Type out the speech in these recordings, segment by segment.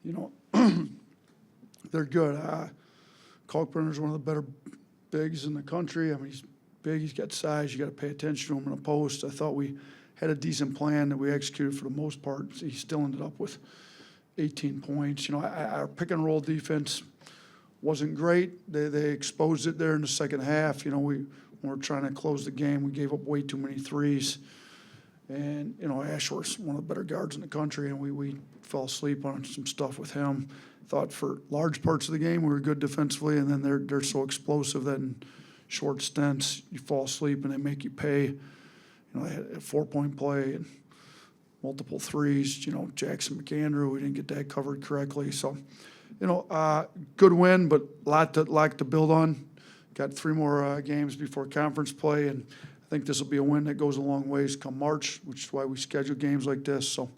you know, they're good. Kalkbrenner's one of the better bigs in the country. I mean, he's big, he's got size, you got to pay attention to him in a post. I thought we had a decent plan that we executed for the most part. He still ended up with 18 points. You know, our pick and roll defense wasn't great. They exposed it there in the second half. You know, when we're trying to close the game, we gave up way too many threes. And, you know, Ashworth's one of the better guards in the country, and we fell asleep on some stuff with him. Thought for large parts of the game we were good defensively, and then they're so explosive that in short stints you fall asleep and they make you pay. You know, they had a 4-point play and multiple threes. You know, Jackson McAndrew, we didn't get that covered correctly. So, you know, good win, but a lot to build on. Got 3 more games before conference play, and I think this will be a win that goes a long ways come March, which is why we schedule games like this. So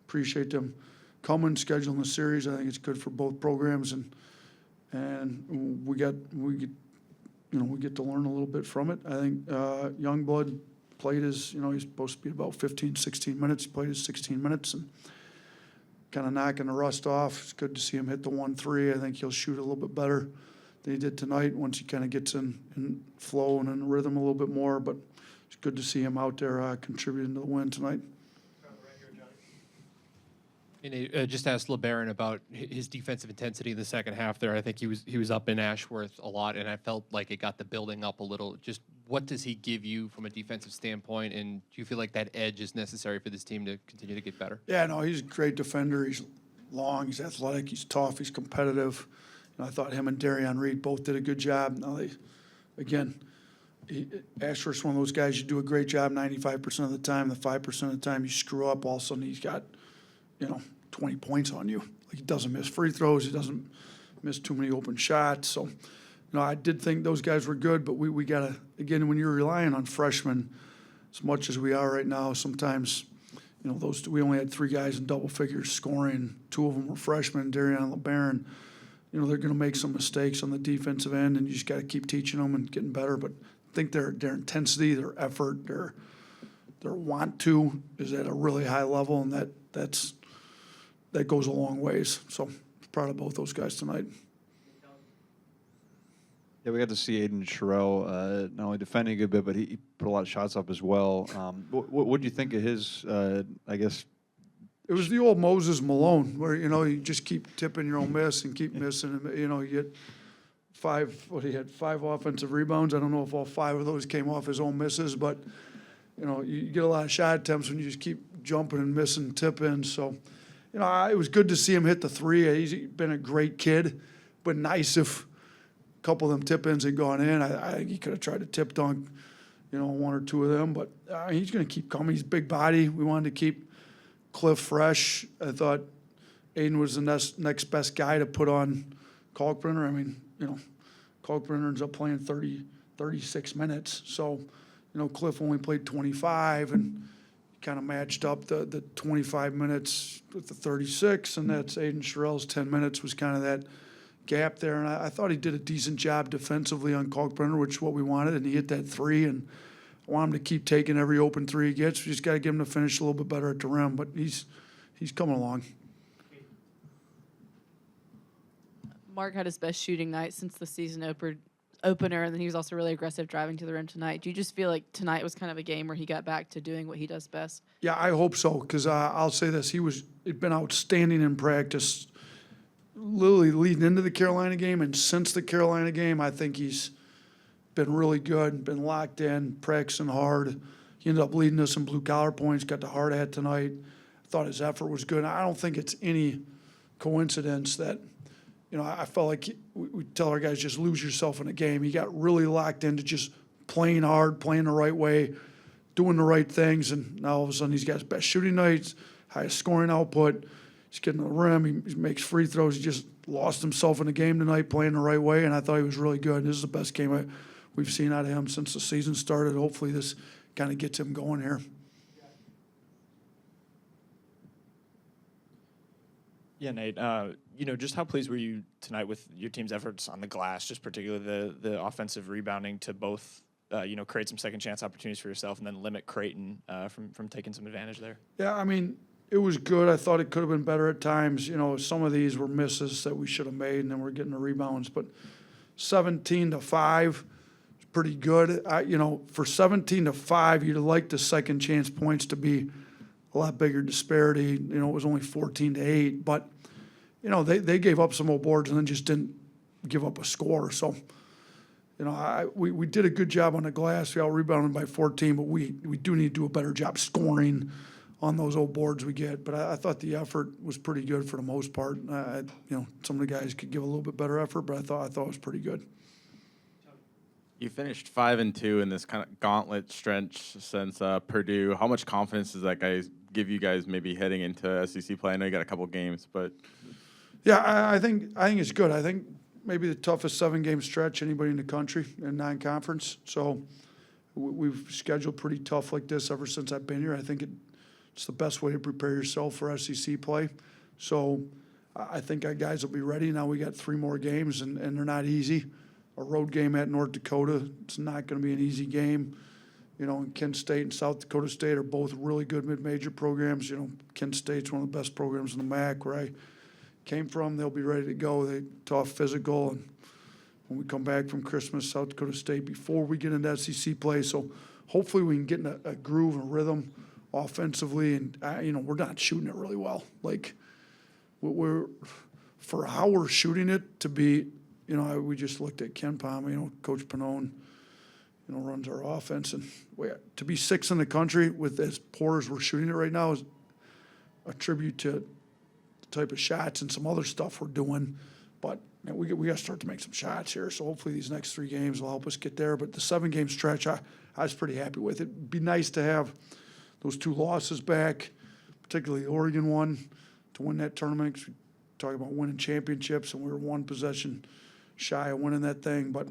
appreciate them coming, scheduling the series. I think it's good for both programs, and we get to learn a little bit from it. I think Youngblood played his, you know, he's supposed to be about 15, 16 minutes. He played his 16 minutes and kind of knocking the rust off. It's good to see him hit the 1-3. I think he'll shoot a little bit better than he did tonight once he kind of gets in flow and in rhythm a little bit more. But it's good to see him out there contributing to the win tonight. And just asked LeBaron about his defensive intensity in the second half there. I think he was up in Ashworth a lot, and I felt like it got the building up a little. Just what does he give you from a defensive standpoint, and do you feel like that edge is necessary for this team to continue to get better? Yeah, no, he's a great defender. He's long, he's athletic, he's tough, he's competitive. You know, I thought him and Darion Reed both did a good job. Now Ashworth's one of those guys, you do a great job 95% of the time. The 5% of the time you screw up, all of a sudden he's got, you know, 20 points on you. Like, he doesn't miss free throws. He doesn't miss too many open shots. So, you know, I did think those guys were good, but we got to, again, when you're relying on freshmen as much as we are right now, sometimes, you know, we only had 3 guys in double figures scoring. 2 of them were freshmen, Darion and LeBaron. You know, they're going to make some mistakes on the defensive end, and you just got to keep teaching them and getting better. But I think their intensity, their effort, their want to is at a really high level, and that goes a long ways. So proud of both those guys tonight. Yeah, we got to see Aiden Sherrill not only defending a good bit, but he put a lot of shots up as well. What do you think of his, I guess? It was the old Moses Malone, where, you know, you just keep tipping your own miss and keep missing. You know, you get 5 offensive rebounds. I don't know if all 5 of those came off his own misses, but, you know, you get a lot of shot attempts when you just keep jumping and missing tip-ins. So, you know, it was good to see him hit the 3. He's been a great kid, but nice if a couple of them tip-ins had gone in. I think he could have tried to tip dunk, you know, 1 or 2 of them. But he's going to keep coming. He's a big body. We wanted to keep Cliff fresh. I thought Aiden was the next best guy to put on Kalkbrenner. I mean, you know, Kalkbrenner ends up playing 36 minutes. So, you know, Cliff only played 25 and kind of matched up the 25 minutes with the 36, and that's Aiden Sherrill's 10 minutes was kind of that gap there. And I thought he did a decent job defensively on Kalkbrenner, which is what we wanted, and he hit that 3, and I want him to keep taking every open 3 he gets. We just got to get him to finish a little bit better at the rim, but he's coming along. Mark had his best shooting night since the season opener, and then he was also really aggressive driving to the rim tonight. Do you just feel like tonight was kind of a game where he got back to doing what he does best? Yeah, I hope so, because I'll say this. He'd been outstanding in practice, literally leading into the Carolina game, and since the Carolina game, I think he's been really good, been locked in, practicing hard. He ended up leading us in blue-collar points, got the hard hat tonight. I thought his effort was good. I don't think it's any coincidence that, you know, I felt like we tell our guys, just lose yourself in a game. He got really locked into just playing hard, playing the right way, doing the right things, and now all of a sudden he's got his best shooting nights, highest scoring output. He's getting to the rim. He makes free throws. He just lost himself in the game tonight, playing the right way, and I thought he was really good. This is the best game we've seen out of him since the season started. Hopefully this kind of gets him going here. Yeah, Nate, you know, just how pleased were you tonight with your team's efforts on the glass, just particularly the offensive rebounding to both, you know, create some second chance opportunities for yourself and then limit Creighton from taking some advantage there? Yeah, I mean, it was good. I thought it could have been better at times. You know, some of these were misses that we should have made, and then we're getting the rebounds. But 17-5 is pretty good. You know, for 17-5, you'd like the second chance points to be a lot bigger disparity. You know, it was only 14-8, but you know, they gave up some old boards and then just didn't give up a score. So, you know, we did a good job on the glass. We out-rebounded by 14, but we do need to do a better job scoring on those old boards we get. But I thought the effort was pretty good for the most part. You know, some of the guys could give a little bit better effort, but I thought it was pretty good. You finished 5-2 in this kind of gauntlet stretch since Purdue. How much confidence does that give you guys maybe heading into SEC play? I know you got a couple games, but Yeah, I think it's good. I think maybe the toughest 7-game stretch anybody in the country in non-conference. So we've scheduled pretty tough like this ever since I've been here. I think it's the best way to prepare yourself for SEC play. So I think our guys will be ready. Now we got 3 more games, and they're not easy. A road game at North Dakota, it's not going to be an easy game. You know, and Kent State and South Dakota State are both really good mid-major programs. You know, Kent State's one of the best programs in the MAC, where I came from. They'll be ready to go. They tough, physical, and when we come back from Christmas, South Dakota State before we get into SEC play. So hopefully we can get in a groove and rhythm offensively, and you know, we're not shooting it really well. Like we're for how we're shooting it to be, you know, we just looked at Ken Palm, you know, Coach Pannone, you know, runs our offense, and to be 6th in the country with as poor as we're shooting it right now is a tribute to the type of shots and some other stuff we're doing. But man, we got to start to make some shots here. So hopefully these next 3 games will help us get there. But the 7-game stretch, I was pretty happy with it. It'd be nice to have those 2 losses back, particularly the Oregon one, to win that tournament. 'Cause we talk about winning championships, and we were 1 possession shy of winning that thing. But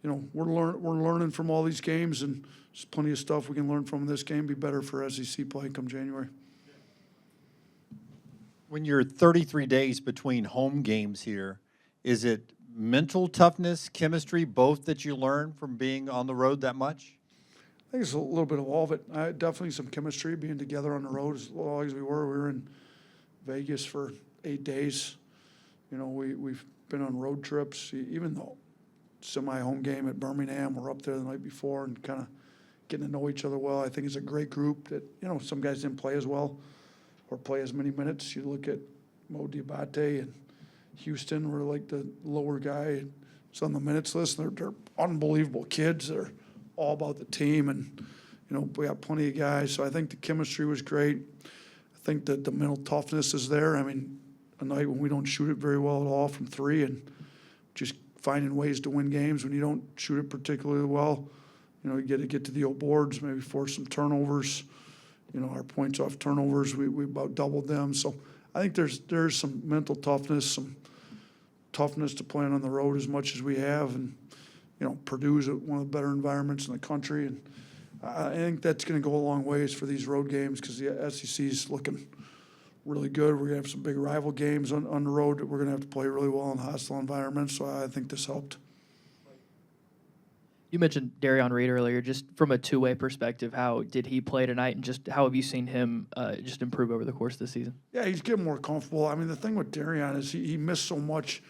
you know, we're learning from all these games, and there's plenty of stuff we can learn from this game. Be better for SEC play come January. When you're 33 days between home games here, is it mental toughness, chemistry, both that you learn from being on the road that much? I think it's a little bit of all of it. Definitely some chemistry, being together on the road as long as we were. We were in Vegas for 8 days. You know, we've been on road trips, even though semi-home game at Birmingham, we're up there the night before and kind of getting to know each other well. I think it's a great group that, you know, some guys didn't play as well or play as many minutes. You look at Mo Diabate and Houston, we're like the lower guy. It's on the minutes list. They're unbelievable kids. They're all about the team, and, you know, we got plenty of guys. So I think the chemistry was great. I think that the mental toughness is there. I mean, a night when we don't shoot it very well at all from 3 and just finding ways to win games when you don't shoot it particularly well. You know, you got to get to the old boards, maybe force some turnovers. You know, our points off turnovers, we about doubled them. So I think there's some mental toughness, some toughness to playing on the road as much as we have. And, you know, Purdue's one of the better environments in the country. And I think that's going to go a long ways for these road games because the SEC's looking really good. We're going to have some big rival games on the road that we're going to have to play really well in hostile environments. So I think this helped. You mentioned Darion Reed earlier. Just from a two-way perspective, how did he play tonight, and just how have you seen him just improve over the course of the season? Yeah, he's getting more comfortable. I mean, the thing with Darion is he missed so much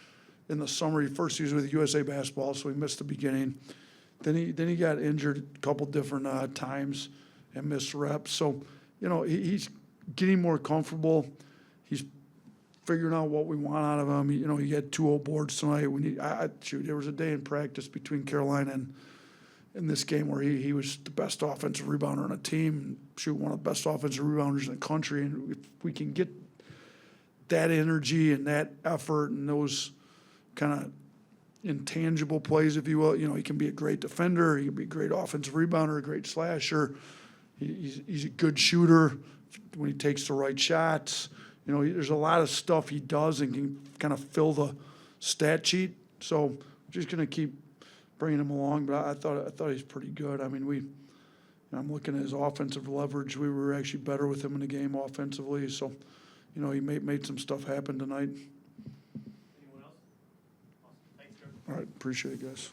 in the summer. First, he was with USA Basketball, so he missed the beginning. Then he got injured a couple different times and missed reps. So, you know, he's getting more comfortable. He's figuring out what we want out of him. You know, he had 2 old boards tonight. There was a day in practice between Carolina and in this game where he was the best offensive rebounder on a team, one of the best offensive rebounders in the country. And if we can get that energy and that effort and those kind of intangible plays, if you will, you know, he can be a great defender. He can be a great offensive rebounder, a great slasher. He's a good shooter when he takes the right shots. You know, there's a lot of stuff he does and can kind of fill the stat sheet. So we're just going to keep bringing him along. But I thought he's pretty good. I mean, I'm looking at his offensive leverage. We were actually better with him in the game offensively. So, you know, he made some stuff happen tonight. Anyone else? Awesome. Thanks, Joe. All right, appreciate it, guys.